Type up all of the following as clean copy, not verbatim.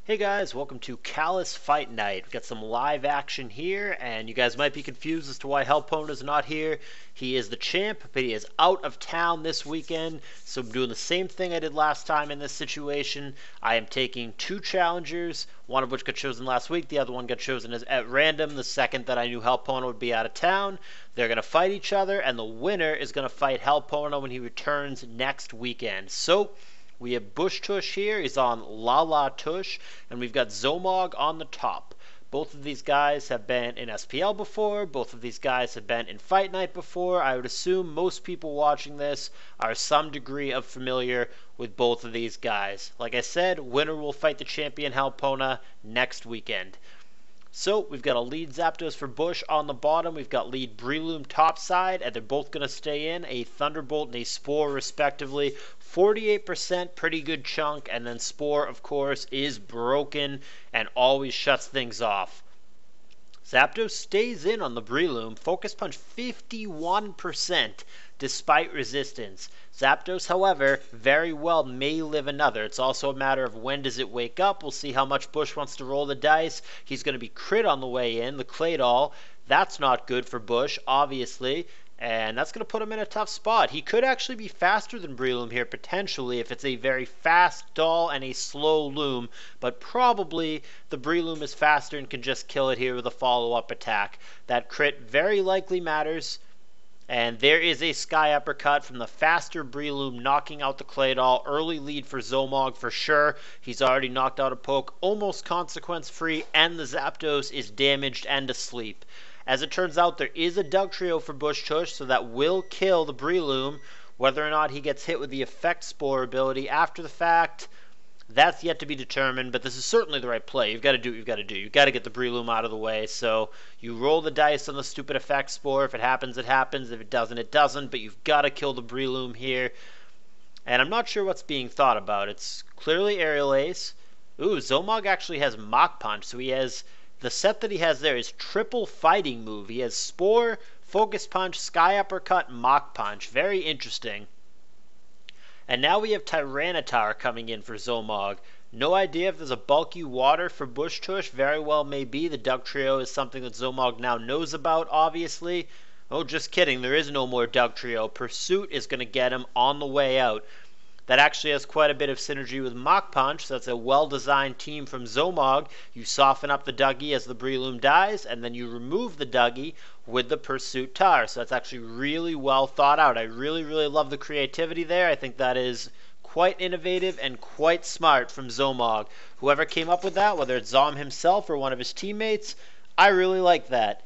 Hey guys, welcome to CALLOUS Fight Night. We've got some live action here, and you guys might be confused as to why Hellpone is not here. He is the champ, but he is out of town this weekend, so I'm doing the same thing I did last time in this situation. I am taking two challengers, one of which got chosen last week, the other one got chosen at random the second that I knew Hellpone would be out of town. They're going to fight each other, and the winner is going to fight Hellpone when he returns next weekend. So, we have Bushtush here. He's on La Tush. And we've got Zomog on the top. Both of these guys have been in SPL before. Both of these guys have been in Fight Night before. I would assume most people watching this are some degree of familiar with both of these guys. Like I said, winner will fight the champion Hellpone next weekend. So we've got a lead Zapdos for Bush on the bottom. We've got lead Breloom top side, and they're both going to stay in. A Thunderbolt and a Spore respectively. 48%, pretty good chunk. And then Spore, of course, is broken and always shuts things off. Zapdos stays in on the Breloom. Focus Punch 51% despite resistance. Zapdos, however, very well may live another. It's also a matter of when does it wake up. We'll see how much Bush wants to roll the dice. He's going to be crit on the way in, the Claydol. That's not good for Bush, obviously. And that's going to put him in a tough spot. He could actually be faster than Breloom here, potentially, if it's a very fast doll and a slow loom. But probably the Breloom is faster and can just kill it here with a follow-up attack. That crit very likely matters. And there is a Sky Uppercut from the faster Breloom knocking out the Claydol. Early lead for Zomog for sure. He's already knocked out a poke, almost consequence-free, and the Zapdos is damaged and asleep. As it turns out, there is a Dugtrio for Bushtush, so that will kill the Breloom. Whether or not he gets hit with the Effect Spore ability after the fact, that's yet to be determined, but this is certainly the right play. You've got to do what you've got to do. You've got to get the Breloom out of the way, so you roll the dice on the stupid Effect Spore. If it happens, it happens. If it doesn't, it doesn't, but you've got to kill the Breloom here. And I'm not sure what's being thought about. It's clearly Aerial Ace. Ooh, Zomog actually has Mach Punch, so he has... The set that he has there is triple fighting move. He has Spore, Focus Punch, Sky Uppercut, Mach Punch. Very interesting. And now we have Tyranitar coming in for Zomog. No idea if there's a bulky water for Bushtush. Very well may be. The Dugtrio is something that Zomog now knows about, obviously. Oh, just kidding. There is no more Dugtrio. Pursuit is going to get him on the way out. That actually has quite a bit of synergy with Mach Punch, so that's a well-designed team from Zomog. You soften up the Dougie as the Breloom dies, and then you remove the Dougie with the Pursuit Tar. So that's actually really well thought out. I really, really love the creativity there. I think that is quite innovative and quite smart from Zomog. Whoever came up with that, whether it's Zom himself or one of his teammates, I really like that.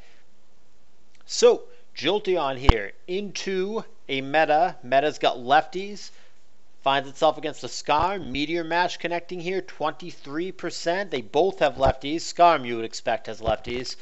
So, Jolteon here into a meta. Meta's got lefties. Finds itself against a Skarm. Meteor Mash connecting here, 23%. They both have lefties. Skarm, you would expect, has lefties.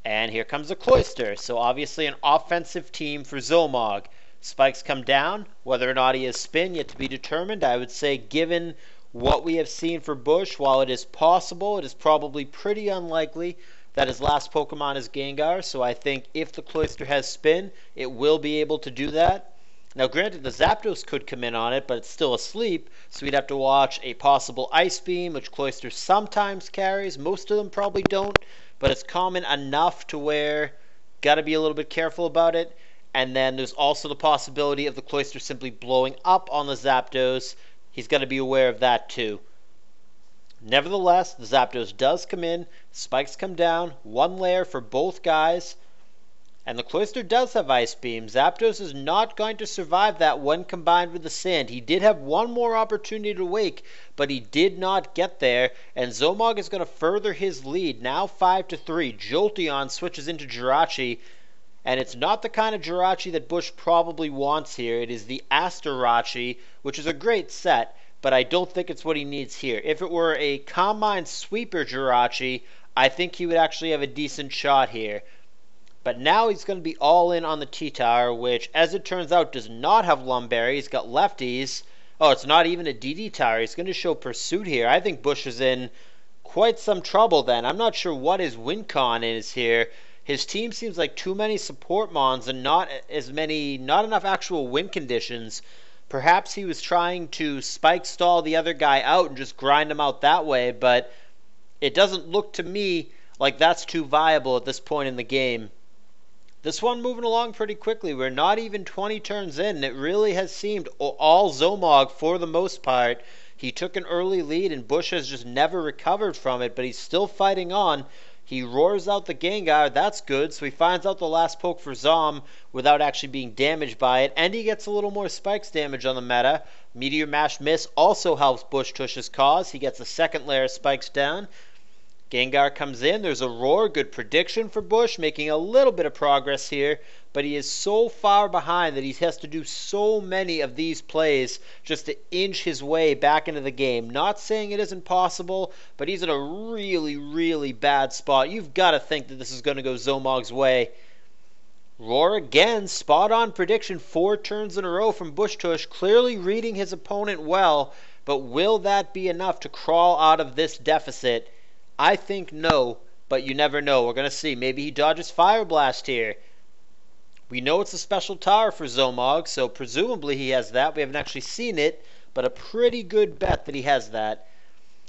And here comes a Cloyster. So obviously an offensive team for Zomog. Spikes come down. Whether or not he has spin, yet to be determined. I would say given what we have seen for Bush, while it is possible, it is probably pretty unlikely that his last Pokemon is Gengar. So I think if the Cloyster has spin, it will be able to do that. Now, granted, the Zapdos could come in on it, but it's still asleep, so we'd have to watch a possible Ice Beam, which Cloyster sometimes carries. Most of them probably don't, but it's common enough to where got to be a little bit careful about it. And then there's also the possibility of the Cloyster simply blowing up on the Zapdos. He's got to be aware of that too. Nevertheless, the Zapdos does come in. Spikes come down. One layer for both guys. And the Cloyster does have Ice Beam. Zapdos is not going to survive that when combined with the Sand. He did have one more opportunity to wake, but he did not get there. And Zomog is going to further his lead. Now 5-3. Jolteon switches into Jirachi. And it's not the kind of Jirachi that Bush probably wants here. It is the Asterachi, which is a great set, but I don't think it's what he needs here. If it were a Combine Sweeper Jirachi, I think he would actually have a decent shot here. But now he's going to be all in on the T-Tower, which, as it turns out, does not have Lumberry. He's got lefties. Oh, it's not even a DD Tower. He's going to show Pursuit here. I think Bush is in quite some trouble then. I'm not sure what his win con is here. His team seems like too many support mons and not enough actual win conditions. Perhaps he was trying to spike stall the other guy out and just grind him out that way, but It doesn't look to me like that's too viable at this point in the game. This one moving along pretty quickly. We're not even 20 turns in, and it really has seemed all Zomog for the most part. He took an early lead, and Bush has just never recovered from it, but he's still fighting on. He roars out the Gengar. That's good. So he finds out the last poke for Zom without actually being damaged by it, and he gets a little more spikes damage on the meta. Meteor Mash Miss also helps Bushtush's cause. He gets a second layer of spikes down. Gengar comes in. There's a roar. Good prediction for Bush, making a little bit of progress here. But he is so far behind that he has to do so many of these plays just to inch his way back into the game. Not saying it isn't possible, but he's in a really, really bad spot. You've got to think that this is going to go Zomog's way. Roar again. Spot on prediction. 4 turns in a row from Bushtush. Clearly reading his opponent well. But will that be enough to crawl out of this deficit? I think no, but you never know. We're going to see. Maybe he dodges Fire Blast here. We know it's a special tower for Zomog, so presumably he has that. We haven't actually seen it, but a pretty good bet that he has that.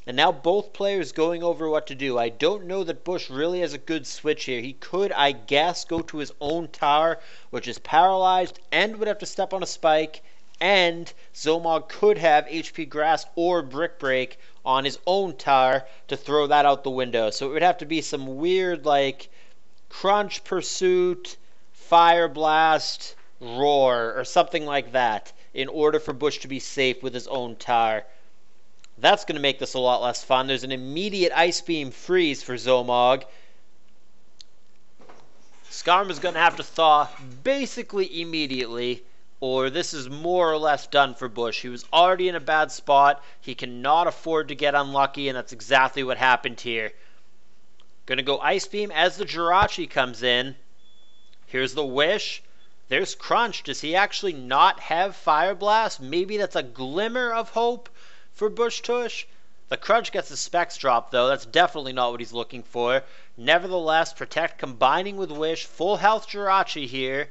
And now both players going over what to do. I don't know that Bush really has a good switch here. He could, I guess, go to his own tower, which is paralyzed and would have to step on a spike. And Zomog could have HP Grass or Brick Break on his own tower to throw that out the window. So it would have to be some weird, like, Crunch, Pursuit, Fire Blast, Roar, or something like that in order for Bush to be safe with his own tower. That's going to make this a lot less fun. There's an immediate Ice Beam freeze for Zomog. Skarm is going to have to thaw basically immediately, or this is more or less done for Bush. He was already in a bad spot. He cannot afford to get unlucky, and that's exactly what happened here. Going to go Ice Beam as the Jirachi comes in. Here's the Wish. There's Crunch. Does he actually not have Fire Blast? Maybe that's a glimmer of hope for Bushtush. The Crunch gets the Specs drop, though. That's definitely not what he's looking for. Nevertheless, Protect combining with Wish. Full health Jirachi here.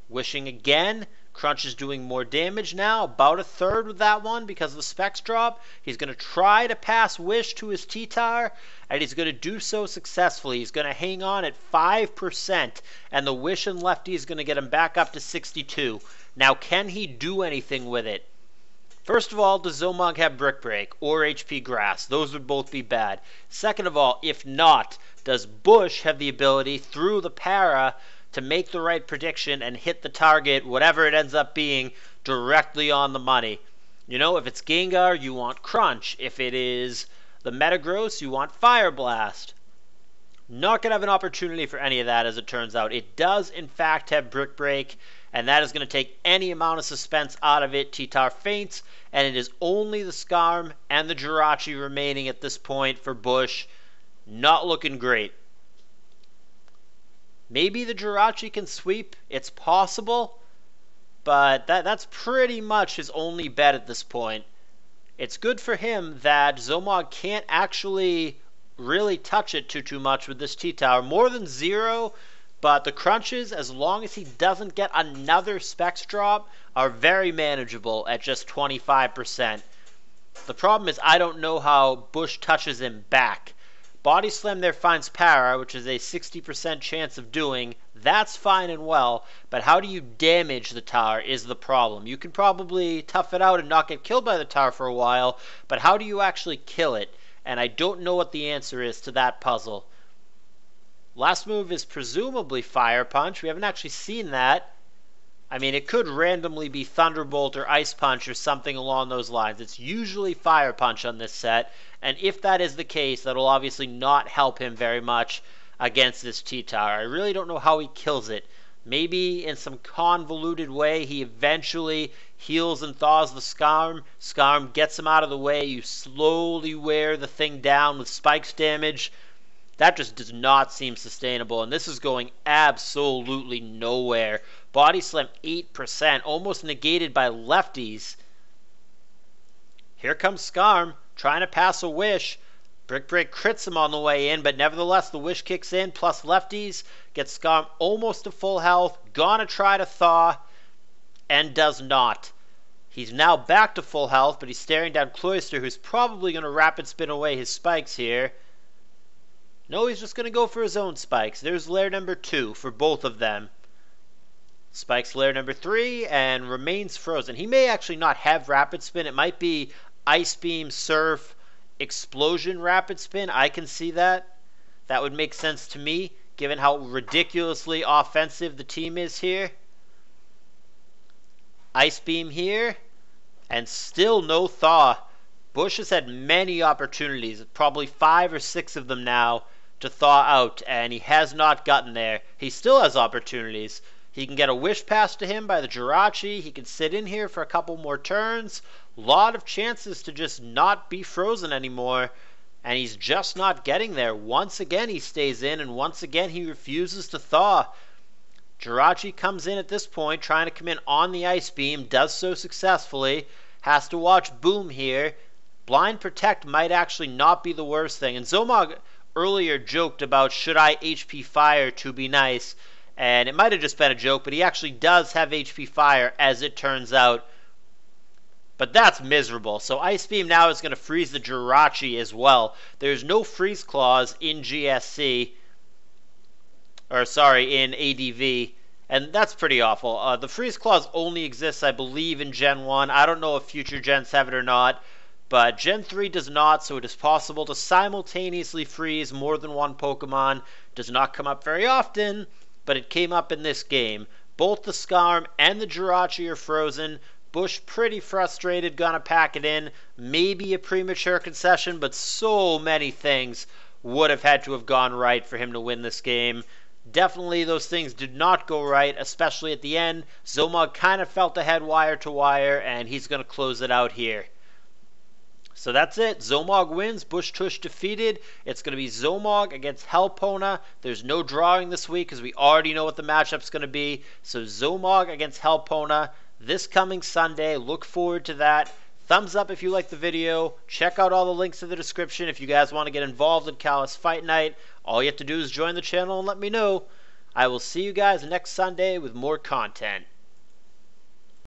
Wishing again. Crunch is doing more damage now, about a third with that one because of the Specs drop. He's going to try to pass Wish to his T-Tar, and he's going to do so successfully. He's going to hang on at 5%, and the Wish and Lefty is going to get him back up to 62. Now, can he do anything with it? First of all, does Zomog have Brick Break or HP Grass? Those would both be bad. Second of all, if not, does Bush have the ability through the para to make the right prediction and hit the target, whatever it ends up being, directly on the money? You know, if it's Gengar, you want Crunch. If it is the Metagross, you want Fire Blast. Not going to have an opportunity for any of that, as it turns out. It does, in fact, have Brick Break, and that is going to take any amount of suspense out of it. T-Tar faints, and it is only the Skarm and the Jirachi remaining at this point for Bush. Not looking great. Maybe the Jirachi can sweep. It's possible, but that's pretty much his only bet at this point. It's good for him that Zomog can't actually really touch it too much with this T-Tower. More than 0, but the Crunches, as long as he doesn't get another Specs drop, are very manageable at just 25%. The problem is I don't know how Bush touches him back. Body Slam there finds Para, which is a 60% chance of doing. That's fine and well, but how do you damage the tower is the problem. You can probably tough it out and not get killed by the tower for a while, but how do you actually kill it? And I don't know what the answer is to that puzzle. Last move is presumably Fire Punch. We haven't actually seen that. I mean, it could randomly be Thunderbolt or Ice Punch or something along those lines. It's usually Fire Punch on this set, and if that is the case, that'll obviously not help him very much against this T-Tower. I really don't know how he kills it. Maybe in some convoluted way he eventually heals and thaws the Skarm. Skarm gets him out of the way. You slowly wear the thing down with spikes damage. That just does not seem sustainable, and this is going absolutely nowhere. Body Slam 8%, almost negated by lefties. Here comes Skarm, trying to pass a Wish. Brick Break crits him on the way in, but nevertheless the Wish kicks in, plus lefties, gets Skarm almost to full health, gonna try to thaw, and does not. He's now back to full health, but he's staring down Cloyster, who's probably going to rapid spin away his spikes here. No, he's just going to go for his own spikes. There's layer number 2 for both of them. Spikes layer number 3 and remains frozen. He may actually not have rapid spin. It might be Ice Beam, Surf, Explosion, Rapid Spin. I can see that. That would make sense to me, given how ridiculously offensive the team is here. Ice Beam here, and still no Thaw. Bush has had many opportunities, probably 5 or 6 of them now, to thaw out, and he has not gotten there. He still has opportunities. He can get a wish pass to him by the Jirachi. He can sit in here for a couple more turns. Lot of chances to just not be frozen anymore, and he's just not getting there. Once again he stays in, and once again he refuses to thaw. Jirachi comes in at this point, trying to come in on the Ice Beam, does so successfully. Has to watch Boom here. Blind Protect might actually not be the worst thing. And Zomog earlier joked about, should I HP Fire to be nice? And it might have just been a joke, but he actually does have HP Fire, as it turns out. But that's miserable. So Ice Beam now is going to freeze the Jirachi as well. There's no Freeze Claws in GSC. Or, sorry, in ADV. And that's pretty awful. The Freeze Claws only exists, I believe, in Gen 1. I don't know if future gens have it or not. But Gen 3 does not, so it is possible to simultaneously freeze more than one Pokemon. Does not come up very often, but it came up in this game. Both the Skarm and the Jirachi are frozen. Bush pretty frustrated, gonna pack it in. Maybe a premature concession, but so many things would have had to have gone right for him to win this game. Definitely those things did not go right, especially at the end. Zomog kind of felt ahead wire to wire, and he's going to close it out here. So that's it. Zomog wins. Bushtush defeated. It's going to be Zomog against Helpona. There's no drawing this week because we already know what the matchup's going to be. So Zomog against Helpona this coming Sunday. Look forward to that. Thumbs up if you like the video. Check out all the links in the description if you guys want to get involved in CALLOUS Fight Night. All you have to do is join the channel and let me know. I will see you guys next Sunday with more content.